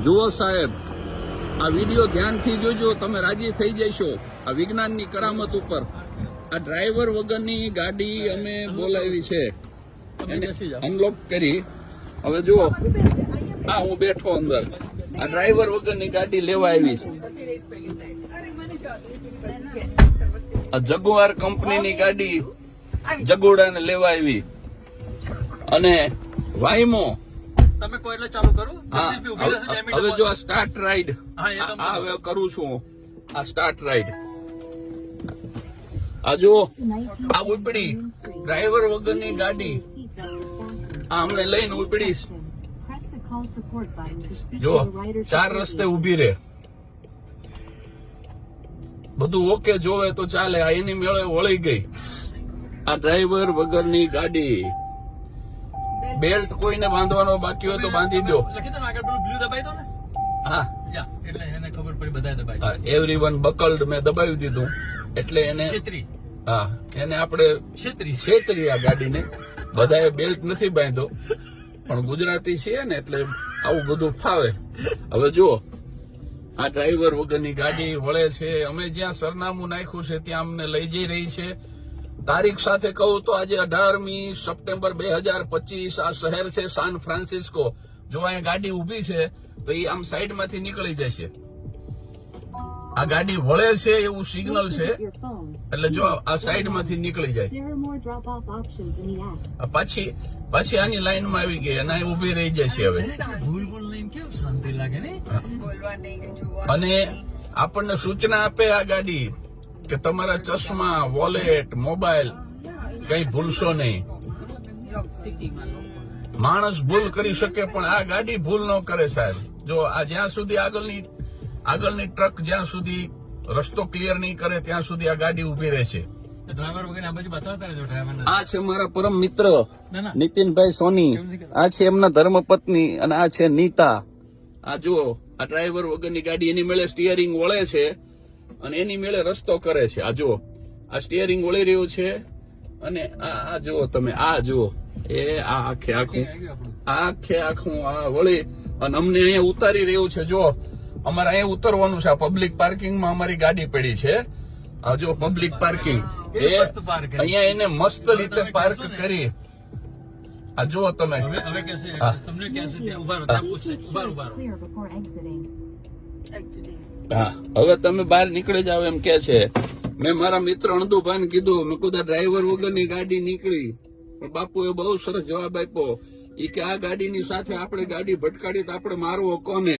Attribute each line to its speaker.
Speaker 1: જુઓ સાહેબ, આ વિડીયો ધ્યાનથી જોજો, તમે રાજી થઈ જશો આ વિજ્ઞાનની કરામત ઉપર. આ ડ્રાઈવર વગરની ગાડી અમે બોલાવી છે, એને અનલોક કરી. હવે જુઓ, આ હું બેઠો અંદર, આ ડ્રાઈવર વગરની ગાડી લેવા આવી છે. આ જગુઆર કંપનીની ગાડી જગોડાને લેવા આવી. અને વાયમો
Speaker 2: તમે કોઈ એટલે ચાલુ કરું.
Speaker 1: હવે જો આ સ્ટાર્ટ રાઈડ હવે કરું છું, આ સ્ટાર્ટ રાઈડ. આ જો આ ઉપડી ડ્રાઈવર વગરની ગાડી આ અમને લઈને ઉપડીશ. જો 4 રસ્તે ઉભી રે, બધું ઓકે જોવે તો ચાલે. આ એની મેળે વળી ગઈ આ ડ્રાઈવર વગરની ગાડી. બેલ્ટ કોઈને બાંધવાનો બાકી હોય તો બાંધી દો. હા,
Speaker 2: એટલે એને ખબર પડી, બધા દબાઈ.
Speaker 1: એવરીવન બકલ્ડ મેં દબાવી દીધું એટલે એને હા, એને આપણે છેતરી આ ગાડીને. બધાએ બેલ્ટ નથી બાંધ્યો, પણ ગુજરાતી છીએ ને એટલે આવું બધું ફાવે. હવે જુઓ, આ ડ્રાઈવર વગરની ગાડી વળે છે. અમે જ્યાં સરનામું નાખ્યું છે ત્યાં અમને લઈ જઈ રહી છે. તારીખ સાથે કહું તો આજે 18મી સપ્ટેમ્બર 2025 આ શહેર છે સાન ફ્રાન્સિસ્કો. જો અહીંયા ગાડી ઉભી છે તો એ આમ સાઈડમાંથી નીકળી જશે. આ ગાડી વળે છે એવું સિગ્નલ છે એટલે જો આ સાઈડમાંથી નીકળી જાય. પાછી આની લાઈનમાં આવી ગઈ અને ઉભી રહી જશે. હવે અને આપણને સૂચના આપે આ ગાડી કે તમારા ચશ્મા, વોલેટ, મોબાઈલ કઈ ભૂલશો નહીં. માણસ ભૂલ કરી શકે પણ આ ગાડી ભૂલ ન કરે સાહેબ. જો આ જ્યાં સુધી આગળની ટ્રક જ્યાં સુધી રસ્તો ક્લિયર નહીં કરે ત્યાં સુધી આ ગાડી ઉભી રહેશે.
Speaker 2: ડ્રાઈવર વગર આ બાજુ બતાવતા રહેજો. ડ્રાઈવર
Speaker 1: આ છે મારા પરમ મિત્ર નીતિનભાઈ સોની, આ છે એમના ધર્મપત્ની અને આ છે નીતા. આ જુઓ, આ ડ્રાઈવર વગરની ગાડી એની મેળે સ્ટીયરિંગ વળે છે અને એની મેળે રસ્તો કરે છે. આ જુઓ, આ સ્ટીયરિંગ વળી રહ્યું છે અને આ જુઓ તમે, આ જુઓ એ આ આખે આખું આ વળી અને અમને અહીંયા ઉતારી રહ્યું છે. જો અમારે અહીંયા ઉતરવાનું છે. આ પબ્લિક પાર્કિંગમાં અમારી ગાડી પડી છે. આ જો પબ્લિક પાર્કિંગ, અહીંયા એને મસ્ત રીતે પાર્ક કરી. આ જુઓ તમે, હા હવે તમે બહાર નીકળી જાવ એમ કે છે. મેં મારા મિત્ર અણદુભાઈને કીધું, મેં કીધું ડ્રાઈવર વગરની ગાડી નીકળી, પણ બાપુએ બહુ સરસ જવાબ આપ્યો. એ કે આ ગાડીની સાથે આપણે ગાડી ભટકાડી તો આપણે મારવો કોને.